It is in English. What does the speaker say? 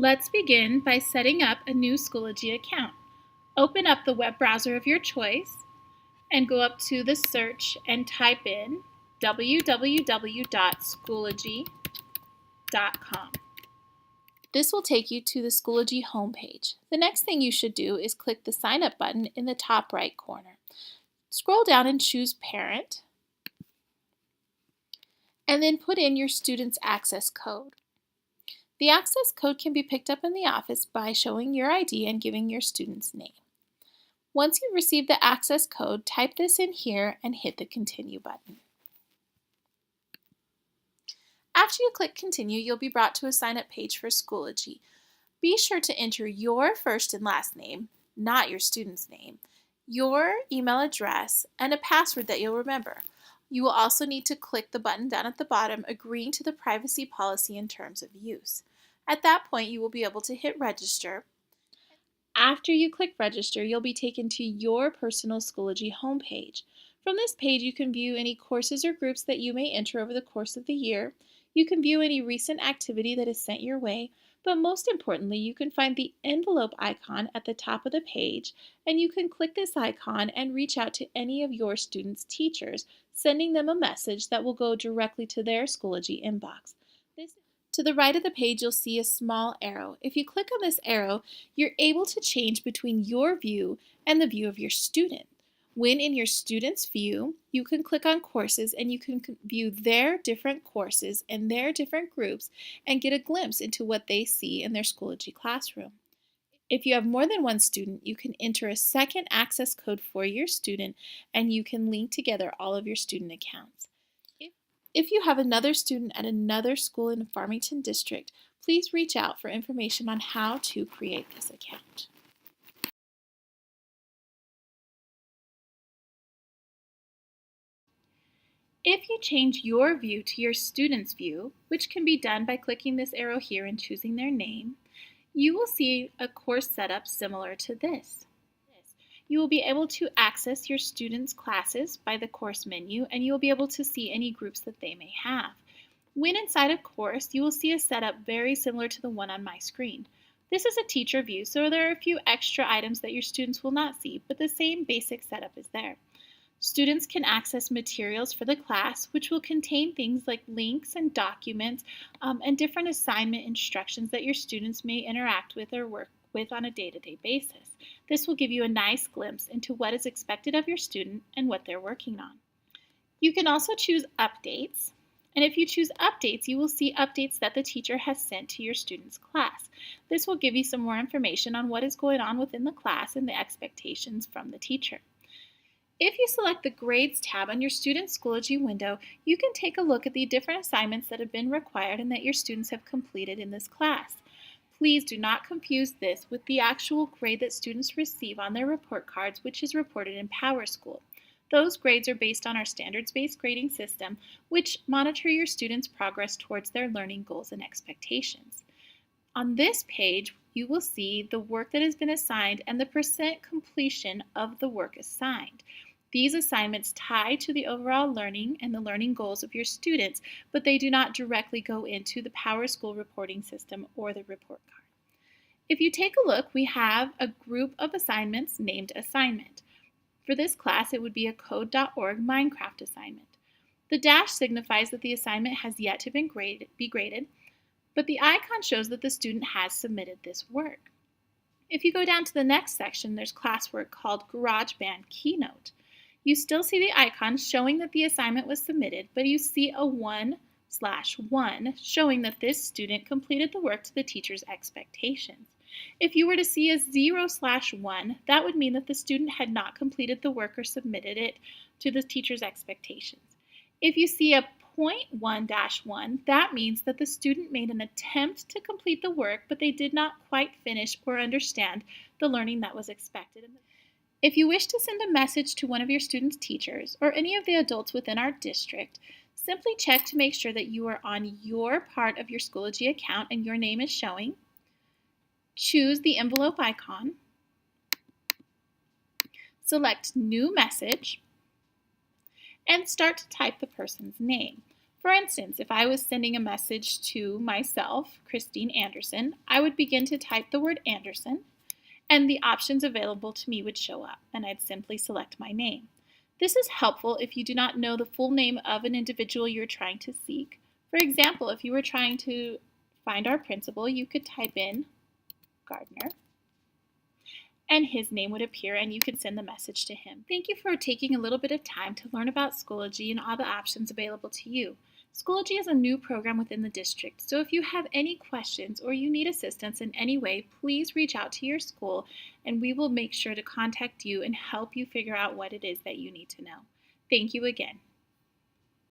Let's begin by setting up a new Schoology account. Open up the web browser of your choice and go up to the search and type in www.schoology.com. This will take you to the Schoology homepage. The next thing you should do is click the Sign Up button in the top right corner. Scroll down and choose Parent, and then put in your student's access code. The access code can be picked up in the office by showing your ID and giving your student's name. Once you've received the access code, type this in here and hit the Continue button. After you click Continue, you'll be brought to a sign-up page for Schoology. Be sure to enter your first and last name, not your student's name, your email address, and a password that you'll remember. You will also need to click the button down at the bottom agreeing to the privacy policy and terms of use. At that point, you will be able to hit Register. After you click Register, you'll be taken to your personal Schoology homepage. From this page, you can view any courses or groups that you may enter over the course of the year. You can view any recent activity that is sent your way, but most importantly, you can find the envelope icon at the top of the page, and you can click this icon and reach out to any of your students' teachers, sending them a message that will go directly to their Schoology inbox. To the right of the page, you'll see a small arrow. If you click on this arrow, you're able to change between your view and the view of your student. When in your student's view, you can click on courses and you can view their different courses and their different groups and get a glimpse into what they see in their Schoology classroom. If you have more than one student, you can enter a second access code for your student and you can link together all of your student accounts. If you have another student at another school in the Farmington district, please reach out for information on how to create this account. If you change your view to your student's view, which can be done by clicking this arrow here and choosing their name, you will see a course setup similar to this. You will be able to access your students' classes by the course menu, and you will be able to see any groups that they may have. When inside a course, you will see a setup very similar to the one on my screen. This is a teacher view, so there are a few extra items that your students will not see, but the same basic setup is there. Students can access materials for the class, which will contain things like links and documents and different assignment instructions that your students may interact with or work with on a day-to-day basis. This will give you a nice glimpse into what is expected of your student and what they're working on. You can also choose updates, and if you choose updates, you will see updates that the teacher has sent to your student's class. This will give you some more information on what is going on within the class and the expectations from the teacher. If you select the Grades tab on your Student Schoology window, you can take a look at the different assignments that have been required and that your students have completed in this class. Please do not confuse this with the actual grade that students receive on their report cards, which is reported in PowerSchool. Those grades are based on our standards-based grading system, which monitor your students' progress towards their learning goals and expectations. On this page, you will see the work that has been assigned and the percent completion of the work assigned. These assignments tie to the overall learning and the learning goals of your students, but they do not directly go into the PowerSchool reporting system or the report card. If you take a look, we have a group of assignments named Assignment. For this class, it would be a Code.org Minecraft assignment. The dash signifies that the assignment has yet to be graded, but the icon shows that the student has submitted this work. If you go down to the next section, there's classwork called GarageBand Keynote. You still see the icon showing that the assignment was submitted, but you see a 1/1 showing that this student completed the work to the teacher's expectations. If you were to see a 0/1, that would mean that the student had not completed the work or submitted it to the teacher's expectations. If you see a 0.1-1, that means that the student made an attempt to complete the work, but they did not quite finish or understand the learning that was expected. If you wish to send a message to one of your students' teachers or any of the adults within our district, simply check to make sure that you are on your part of your Schoology account and your name is showing. Choose the envelope icon. Select New Message and start to type the person's name. For instance, if I was sending a message to myself, Christine Anderson, I would begin to type the word Anderson, and the options available to me would show up, and I'd simply select my name. This is helpful if you do not know the full name of an individual you're trying to seek. For example, if you were trying to find our principal, you could type in Gardner, and his name would appear and you could send the message to him. Thank you for taking a little bit of time to learn about Schoology and all the options available to you. Schoology is a new program within the district, so if you have any questions or you need assistance in any way, please reach out to your school and we will make sure to contact you and help you figure out what it is that you need to know. Thank you again.